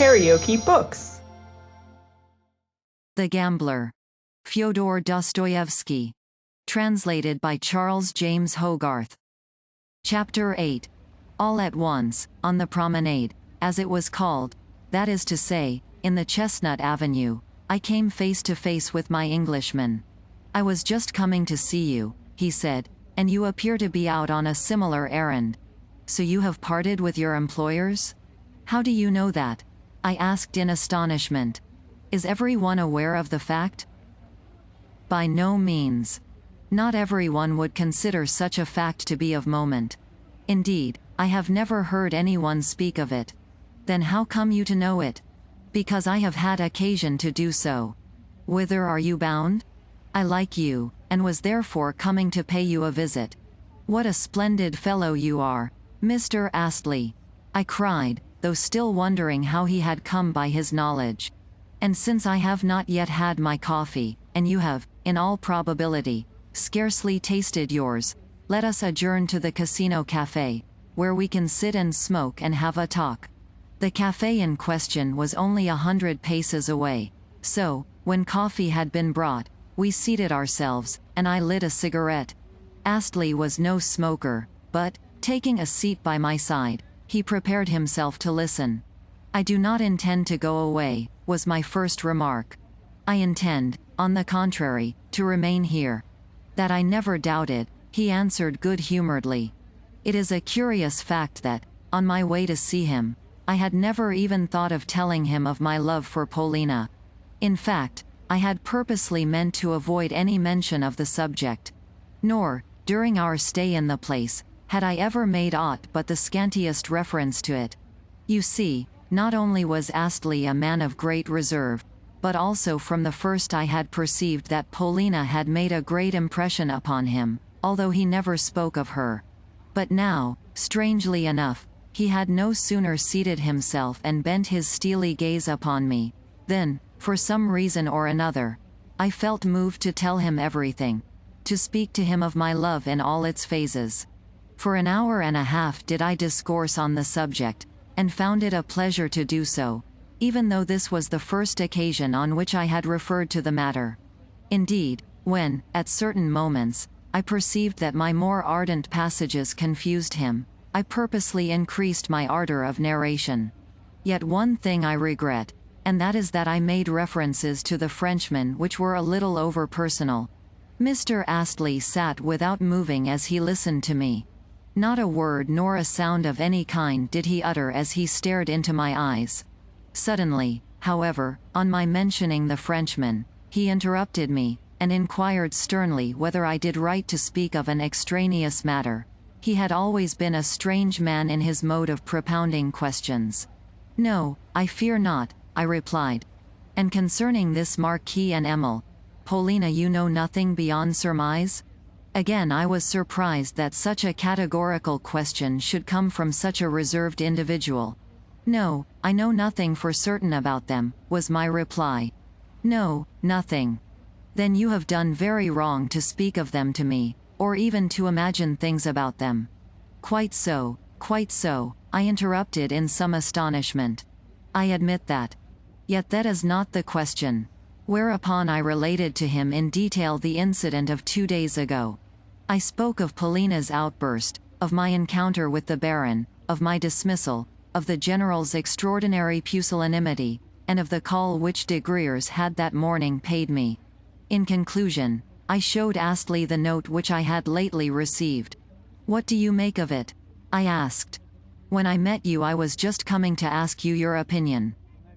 KaraokeBooks. The Gambler. Fyodor Dostoevsky. Translated by Charles James Hogarth. Chapter 8. All at once, on the promenade, as it was called, that is to say, in the Chestnut Avenue, I came face to face with my Englishman. I was just coming to see you, he said, and you appear to be out on a similar errand. So you have parted with your employers? How do you know that? I asked in astonishment. Is everyone aware of the fact? By no means. Not everyone would consider such a fact to be of moment. Indeed, I have never heard anyone speak of it. Then how come you to know it? Because I have had occasion to do so. Whither are you bound? I like you, and was therefore coming to pay you a visit. What a splendid fellow you are, Mr. Astley! I cried, though still wondering how he had come by his knowledge. And since I have not yet had my coffee, and you have, in all probability, scarcely tasted yours, let us adjourn to the Casino Café, where we can sit and smoke and have a talk. The café in question was only 100 paces away, so, when coffee had been brought, we seated ourselves, and I lit a cigarette. Astley was no smoker, but, taking a seat by my side, he prepared himself to listen. I do not intend to go away, was my first remark. I intend, on the contrary, to remain here. That I never doubted, he answered good-humoredly. It is a curious fact that, on my way to see him, I had never even thought of telling him of my love for Polina. In fact, I had purposely meant to avoid any mention of the subject. Nor, during our stay in the place, had I ever made aught but the scantiest reference to it. You see, not only was Astley a man of great reserve, but also from the first I had perceived that Polina had made a great impression upon him, although he never spoke of her. But now, strangely enough, he had no sooner seated himself and bent his steely gaze upon me, than, for some reason or another, I felt moved to tell him everything, to speak to him of my love in all its phases. For an hour and a half did I discourse on the subject, and found it a pleasure to do so, even though this was the first occasion on which I had referred to the matter. Indeed, when, at certain moments, I perceived that my more ardent passages confused him, I purposely increased my ardor of narration. Yet one thing I regret, and that is that I made references to the Frenchman which were a little over-personal. Mr. Astley sat without moving as he listened to me. Not a word nor a sound of any kind did he utter as he stared into my eyes. Suddenly, however, on my mentioning the Frenchman, he interrupted me, and inquired sternly whether I did right to speak of an extraneous matter. He had always been a strange man in his mode of propounding questions. No, I fear not, I replied. And concerning this Marquis and Emil, Polina, you know nothing beyond surmise? Again I was surprised that such a categorical question should come from such a reserved individual. No, I know nothing for certain about them, was my reply. No, nothing. Then you have done very wrong to speak of them to me, or even to imagine things about them. Quite so, I interrupted in some astonishment. I admit that. Yet that is not the question. Whereupon I related to him in detail the incident of 2 days ago. I spoke of Polina's outburst, of my encounter with the Baron, of my dismissal, of the General's extraordinary pusillanimity, and of the call which de Griers had that morning paid me. In conclusion, I showed Astley the note which I had lately received. What do you make of it? I asked. When I met you I was just coming to ask you your opinion.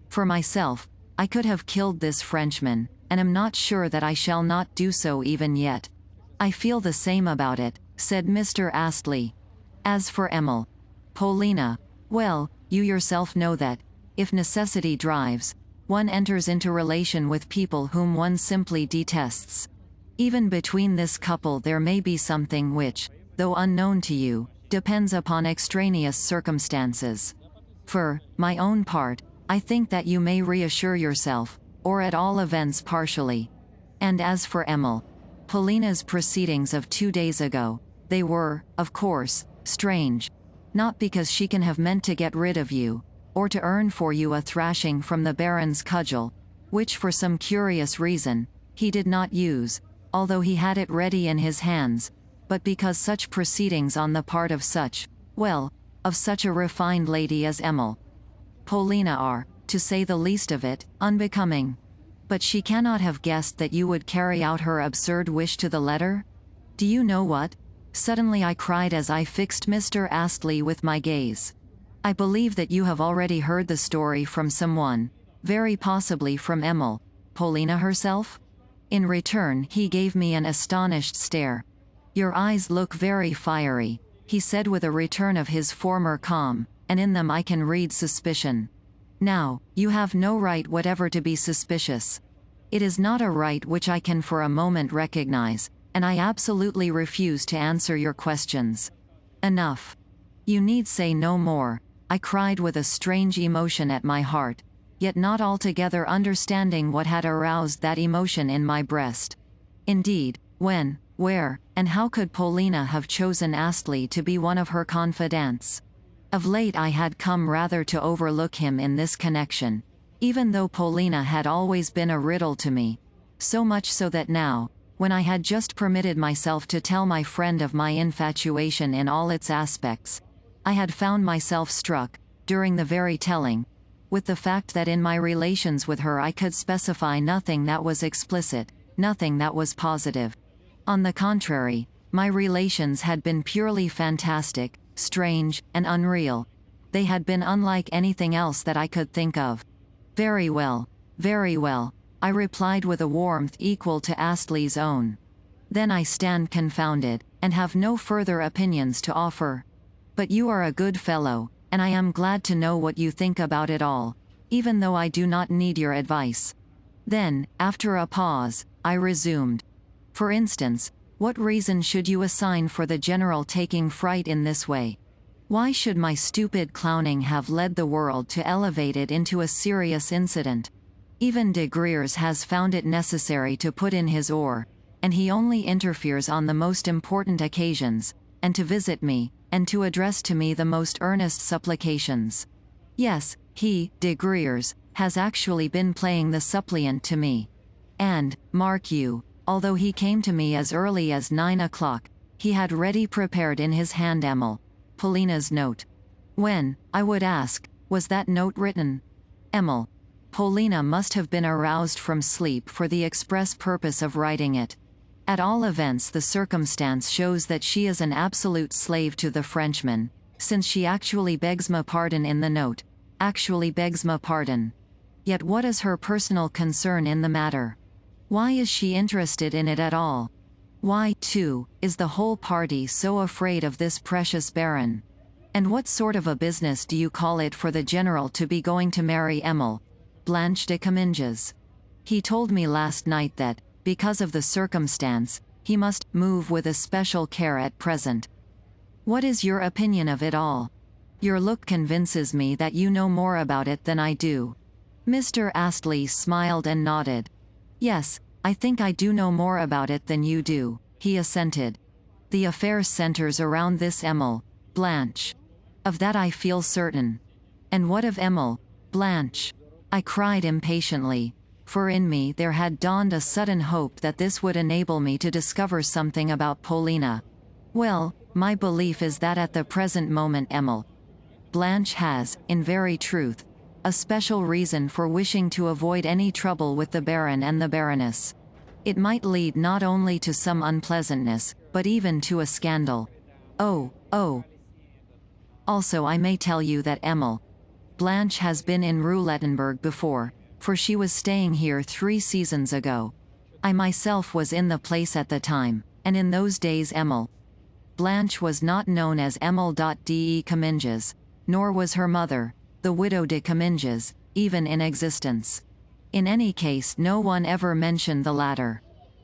For myself, I could have killed this Frenchman, and am not sure that I shall not do so even yet. I feel the same about it, said Mr. Astley. As for Emil, Polina, well, you yourself know that, if necessity drives, one enters into relation with people whom one simply detests. Even between this couple there may be something which, though unknown to you, depends upon extraneous circumstances. For my own part, I think that you may reassure yourself, or at all events partially. And as for Emil, Polina's proceedings of 2 days ago, they were, of course, strange. Not because she can have meant to get rid of you, or to earn for you a thrashing from the Baron's cudgel, which for some curious reason, he did not use, although he had it ready in his hands, but because such proceedings on the part of such, well, of such a refined lady as Paulina are, to say the least of it, unbecoming. But she cannot have guessed that you would carry out her absurd wish to the letter? Do you know what? Suddenly I cried as I fixed Mr. Astley with my gaze. I believe that you have already heard the story from someone, very possibly from Paulina herself? In return he gave me an astonished stare. Your eyes look very fiery, he said with a return of his former calm, and in them I can read suspicion. Now, you have no right whatever to be suspicious. It is not a right which I can for a moment recognize, and I absolutely refuse to answer your questions. Enough. You need say no more, I cried with a strange emotion at my heart, yet not altogether understanding what had aroused that emotion in my breast. Indeed, when, where, and how could Paulina have chosen Astley to be one of her confidants? Of late I had come rather to overlook him in this connection, even though Paulina had always been a riddle to me, so much so that now, when I had just permitted myself to tell my friend of my infatuation in all its aspects, I had found myself struck, during the very telling, with the fact that in my relations with her I could specify nothing that was explicit, nothing that was positive. On the contrary, my relations had been purely fantastic, strange, and unreal. They had been unlike anything else that I could think of. Very well, I replied with a warmth equal to Astley's own. Then I stand confounded, and have no further opinions to offer. But you are a good fellow, and I am glad to know what you think about it all, even though I do not need your advice. Then, after a pause, I resumed. For instance, what reason should you assign for the general taking fright in this way? Why should my stupid clowning have led the world to elevate it into a serious incident? Even de Griers has found it necessary to put in his oar, and he only interferes on the most important occasions, and to visit me, and to address to me the most earnest supplications. Yes, he, de Griers, has actually been playing the suppliant to me. And, mark you, although he came to me as early as 9 o'clock, he had ready prepared in his hand Paulina's note. When, I would ask, was that note written? Paulina must have been aroused from sleep for the express purpose of writing it. At all events the circumstance shows that she is an absolute slave to the Frenchman, since she actually begs my pardon in the note, actually begs my pardon. Yet what is her personal concern in the matter? Why is she interested in it at all? Why, too, is the whole party so afraid of this precious Baron? And what sort of a business do you call it for the General to be going to marry Blanche de Comminges? He told me last night that, because of the circumstance, he must move with especial care at present. What is your opinion of it all? Your look convinces me that you know more about it than I do. Mr. Astley smiled and nodded. Yes, I think I do know more about it than you do, he assented. The affair centers around this Blanche. Of that I feel certain. And what of Blanche? I cried impatiently, for in me there had dawned a sudden hope that this would enable me to discover something about Paulina. Well, my belief is that at the present moment Blanche has, in very truth, a special reason for wishing to avoid any trouble with the Baron and the Baroness. It might lead not only to some unpleasantness, but even to a scandal. Oh. Also I may tell you that Blanche has been in Roulettenberg before, for she was staying here 3 seasons ago. I myself was in the place at the time, and in those days Blanche was not known as de Comminges, nor was her mother, the widow de Comminges, even in existence. In any case no one ever mentioned the latter.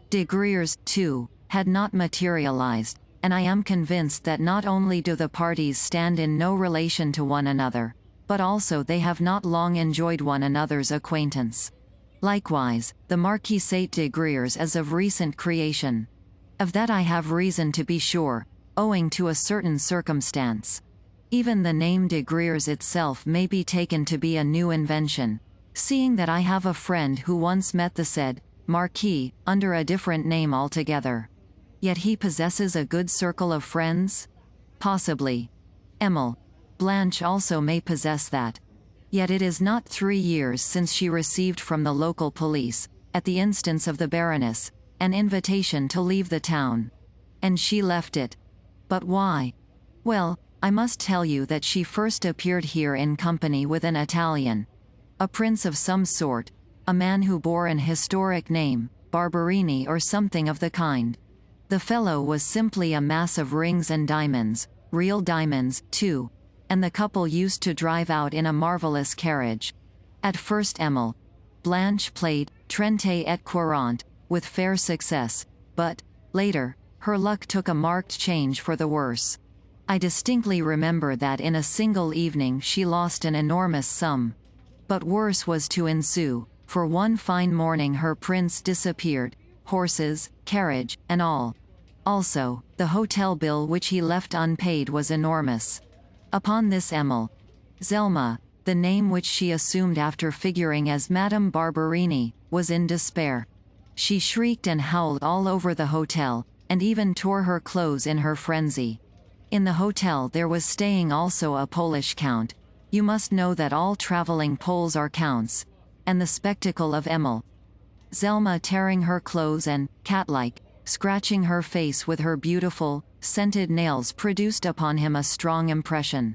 De Griers, too, had not materialized, and I am convinced that not only do the parties stand in no relation to one another, but also they have not long enjoyed one another's acquaintance. Likewise, the Marquisate de Griers is of recent creation. Of that I have reason to be sure, owing to a certain circumstance. Even the name de Griers itself may be taken to be a new invention, seeing that I have a friend who once met the said Marquis under a different name altogether. Yet he possesses a good circle of friends? Possibly. Emil. Blanche also may possess that. Yet it is not 3 years since she received from the local police, at the instance of the Baroness, an invitation to leave the town. And she left it. But why? Well, I must tell you that she first appeared here in company with an Italian. A prince of some sort, a man who bore an historic name, Barberini or something of the kind. The fellow was simply a mass of rings and diamonds, real diamonds, too, and the couple used to drive out in a marvelous carriage. At first Emil. Blanche played Trente et Quarante, with fair success, but, later, her luck took a marked change for the worse. I distinctly remember that in a single evening she lost an enormous sum. But worse was to ensue, for one fine morning her prince disappeared, horses, carriage, and all. Also, the hotel bill which he left unpaid was enormous. Upon this Emil. Zelma, the name which she assumed after figuring as Madame Barberini, was in despair. She shrieked and howled all over the hotel, and even tore her clothes in her frenzy. In the hotel there was staying also a Polish count. You must know that all traveling Poles are counts. And the spectacle of Emil. Zelma tearing her clothes and, cat-like, scratching her face with her beautiful, scented nails produced upon him a strong impression.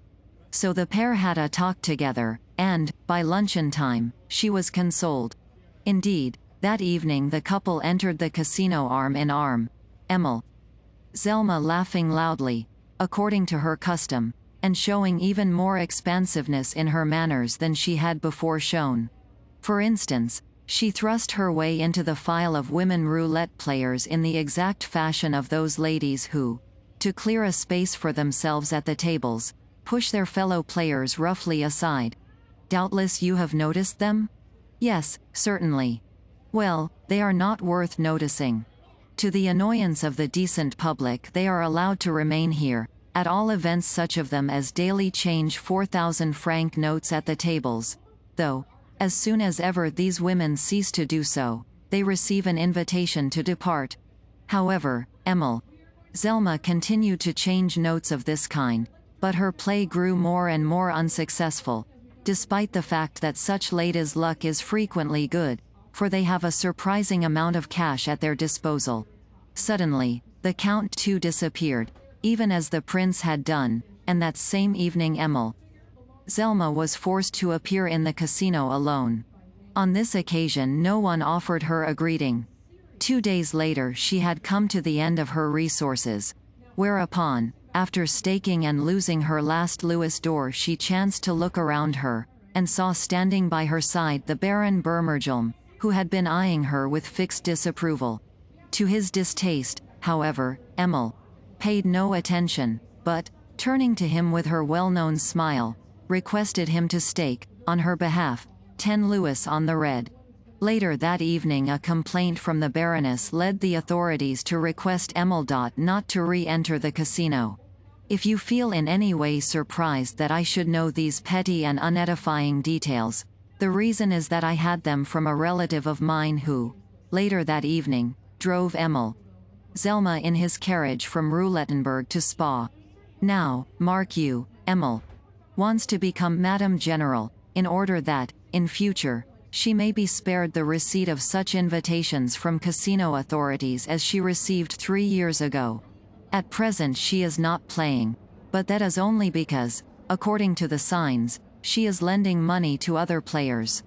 So the pair had a talk together, and, by luncheon time, she was consoled. Indeed, that evening the couple entered the casino arm in arm. Emil. Zelma laughing loudly, according to her custom, and showing even more expansiveness in her manners than she had before shown. For instance, she thrust her way into the file of women roulette players in the exact fashion of those ladies who, to clear a space for themselves at the tables, push their fellow players roughly aside. Doubtless you have noticed them? Yes, certainly. Well, they are not worth noticing. To the annoyance of the decent public they are allowed to remain here, at all events such of them as daily change 4,000-franc notes at the tables, though, as soon as ever these women cease to do so, they receive an invitation to depart. However, Emil. Zelma continued to change notes of this kind, but her play grew more and more unsuccessful, despite the fact that such ladies' luck is frequently good, for they have a surprising amount of cash at their disposal. Suddenly, the Count too disappeared, even as the prince had done, and that same evening Emil. Zelma was forced to appear in the casino alone. On this occasion no one offered her a greeting. 2 days later she had come to the end of her resources, whereupon, after staking and losing her last Louis d'or, she chanced to look around her, and saw standing by her side the Baron Bermergelm, who had been eyeing her with fixed disapproval. To his distaste, however, Emil. Paid no attention, but, turning to him with her well-known smile, requested him to stake, on her behalf, 10 louis on the red. Later that evening a complaint from the Baroness led the authorities to request Emil not to re-enter the casino. If you feel in any way surprised that I should know these petty and unedifying details, the reason is that I had them from a relative of mine who, later that evening, drove Emil. Zelma in his carriage from Roulettenberg to Spa. Now, mark you, Emil. Wants to become Madame General, in order that, in future, she may be spared the receipt of such invitations from casino authorities as she received 3 years ago. At present she is not playing, but that is only because, according to the signs, she is lending money to other players.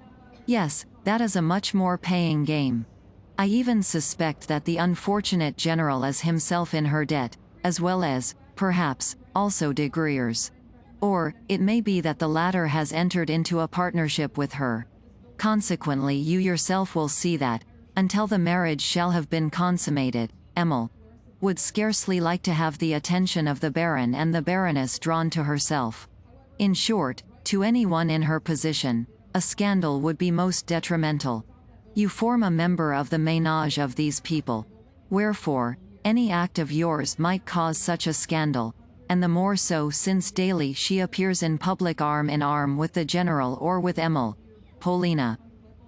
Yes, that is a much more paying game. I even suspect that the unfortunate general is himself in her debt, as well as, perhaps, also de Griers. Or, it may be that the latter has entered into a partnership with her. Consequently you yourself will see that, until the marriage shall have been consummated, Emil. Would scarcely like to have the attention of the Baron and the Baroness drawn to herself. In short, to anyone in her position, a scandal would be most detrimental. You form a member of the ménage of these people. Wherefore, any act of yours might cause such a scandal. and the more so since daily she appears in public arm in arm with the general or with Emil. Polina.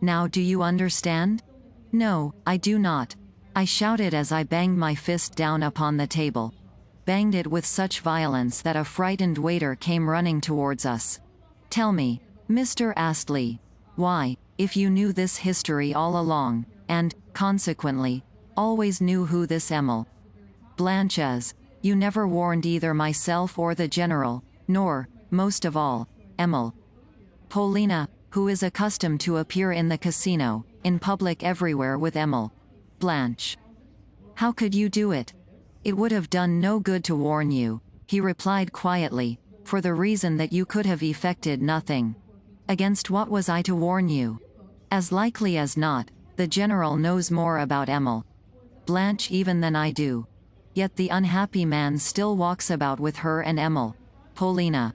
Now do you understand? No, I do not. I shouted as I banged my fist down upon the table. Banged it with such violence that a frightened waiter came running towards us. Tell me, Mr. Astley, why, if you knew this history all along, and, consequently, always knew who this Emil Blanche is, you never warned either myself or the general, nor, most of all, Emil Polina, who is accustomed to appear in the casino, in public everywhere with Emil Blanche. How could you do it? It would have done no good to warn you, he replied quietly, for the reason that you could have effected nothing. Against what was I to warn you? As likely as not, the general knows more about Emil Blanche even than I do. Yet the unhappy man still walks about with her and Emil Polina.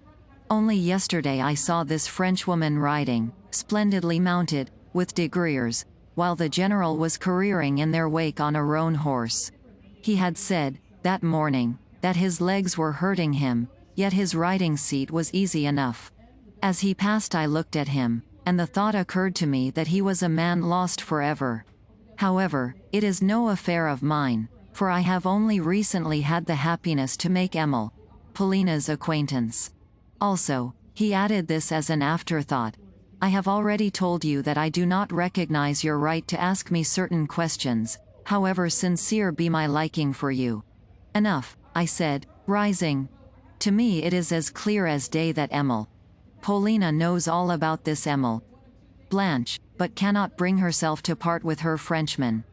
Only yesterday I saw this Frenchwoman riding, splendidly mounted, with degreers, while the general was careering in their wake on a roan horse. He had said, that morning, that his legs were hurting him, yet his riding seat was easy enough. As he passed I looked at him, and the thought occurred to me that he was a man lost forever. However, it is no affair of mine, for I have only recently had the happiness to make Emil Polina's acquaintance. Also, he added this as an afterthought, I have already told you that I do not recognize your right to ask me certain questions, however sincere be my liking for you. Enough, I said, rising. To me it is as clear as day that Emil Polina knows all about this Emil Blanche, but cannot bring herself to part with her Frenchman.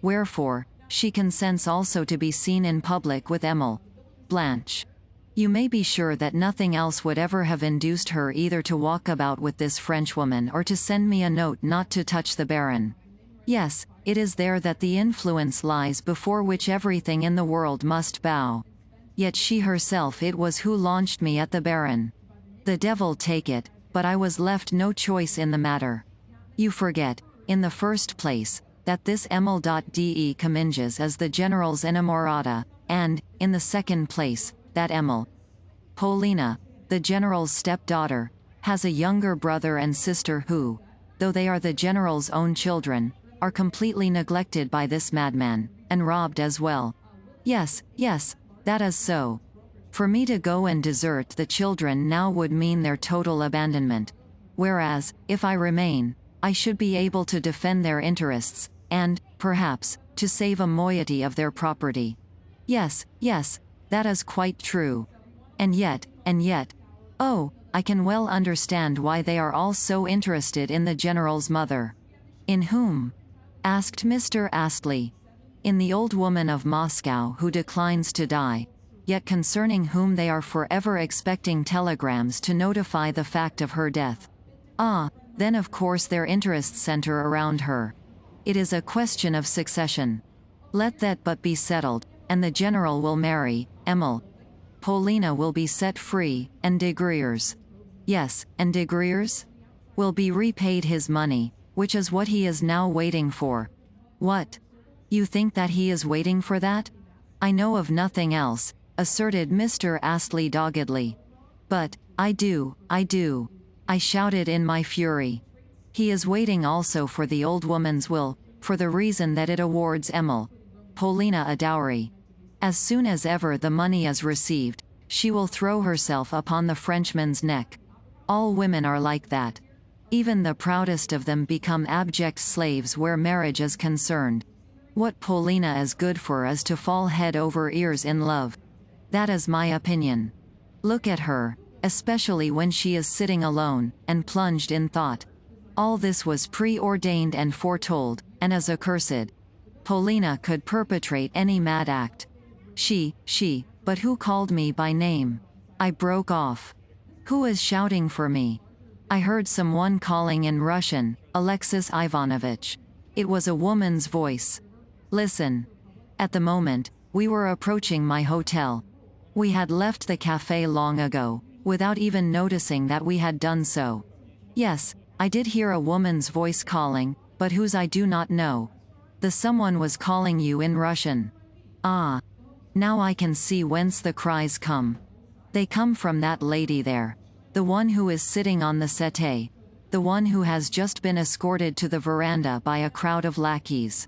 Wherefore, she consents also to be seen in public with Emil Blanche. You may be sure that nothing else would ever have induced her either to walk about with this Frenchwoman or to send me a note not to touch the Baron. Yes, it is there that the influence lies before which everything in the world must bow. Yet she herself it was who launched me at the Baron. The devil take it, but I was left no choice in the matter. You forget, in the first place, that this Emil de Comminges is the general's inamorata, and, in the second place, that Emil Polina, the general's stepdaughter, has a younger brother and sister who, though they are the general's own children, are completely neglected by this madman, and robbed as well. Yes, yes, that is so. For me to go and desert the children now would mean their total abandonment. Whereas, if I remain, I should be able to defend their interests, and, perhaps, to save a moiety of their property. Yes, yes, that is quite true. And yet, oh, I can well understand why they are all so interested in the general's mother. In whom? Asked Mr. Astley. In the old woman of Moscow who declines to die, yet concerning whom they are forever expecting telegrams to notify the fact of her death. Ah, then of course their interests center around her. It is a question of succession. Let that but be settled, and the general will marry, Emil Polina will be set free, and Degriers. Yes, and Degriers? Will be repaid his money, which is what he is now waiting for. What? You think that he is waiting for that? I know of nothing else, asserted Mr. Astley doggedly. But, I do, I shouted in my fury. He is waiting also for the old woman's will, for the reason that it awards Emil Polina a dowry. As soon as ever the money is received, she will throw herself upon the Frenchman's neck. All women are like that. Even the proudest of them become abject slaves where marriage is concerned. What Polina is good for is to fall head over ears in love. That is my opinion. Look at her, especially when she is sitting alone, and plunged in thought. All this was preordained and foretold, and is accursed. Polina could perpetrate any mad act. But who called me by name? I broke off. Who is shouting for me? I heard someone calling in Russian, Alexis Ivanovich. It was a woman's voice. Listen. At the moment, we were approaching my hotel. We had left the café long ago, without even noticing that we had done so. Yes, I did hear a woman's voice calling, but whose I do not know. The someone was calling you in Russian. Ah. Now I can see whence the cries come. They come from that lady there. The one who is sitting on the settee. The one who has just been escorted to the veranda by a crowd of lackeys.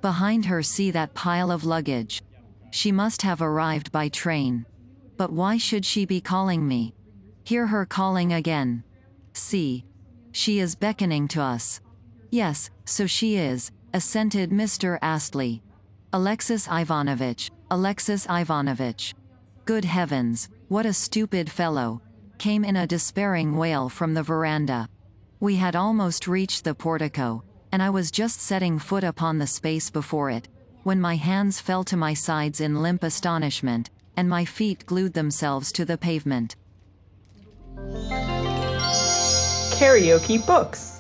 Behind her see that pile of luggage. She must have arrived by train. But why should she be calling me? Hear her calling again. See. She is beckoning to us. Yes, so she is, assented Mr. Astley. Alexis Ivanovitch, Alexis Ivanovitch. Good heavens, what a stupid fellow, came in a despairing wail from the veranda. We had almost reached the portico, and I was just setting foot upon the space before it, when my hands fell to my sides in limp astonishment, and my feet glued themselves to the pavement. KaraokeBooks.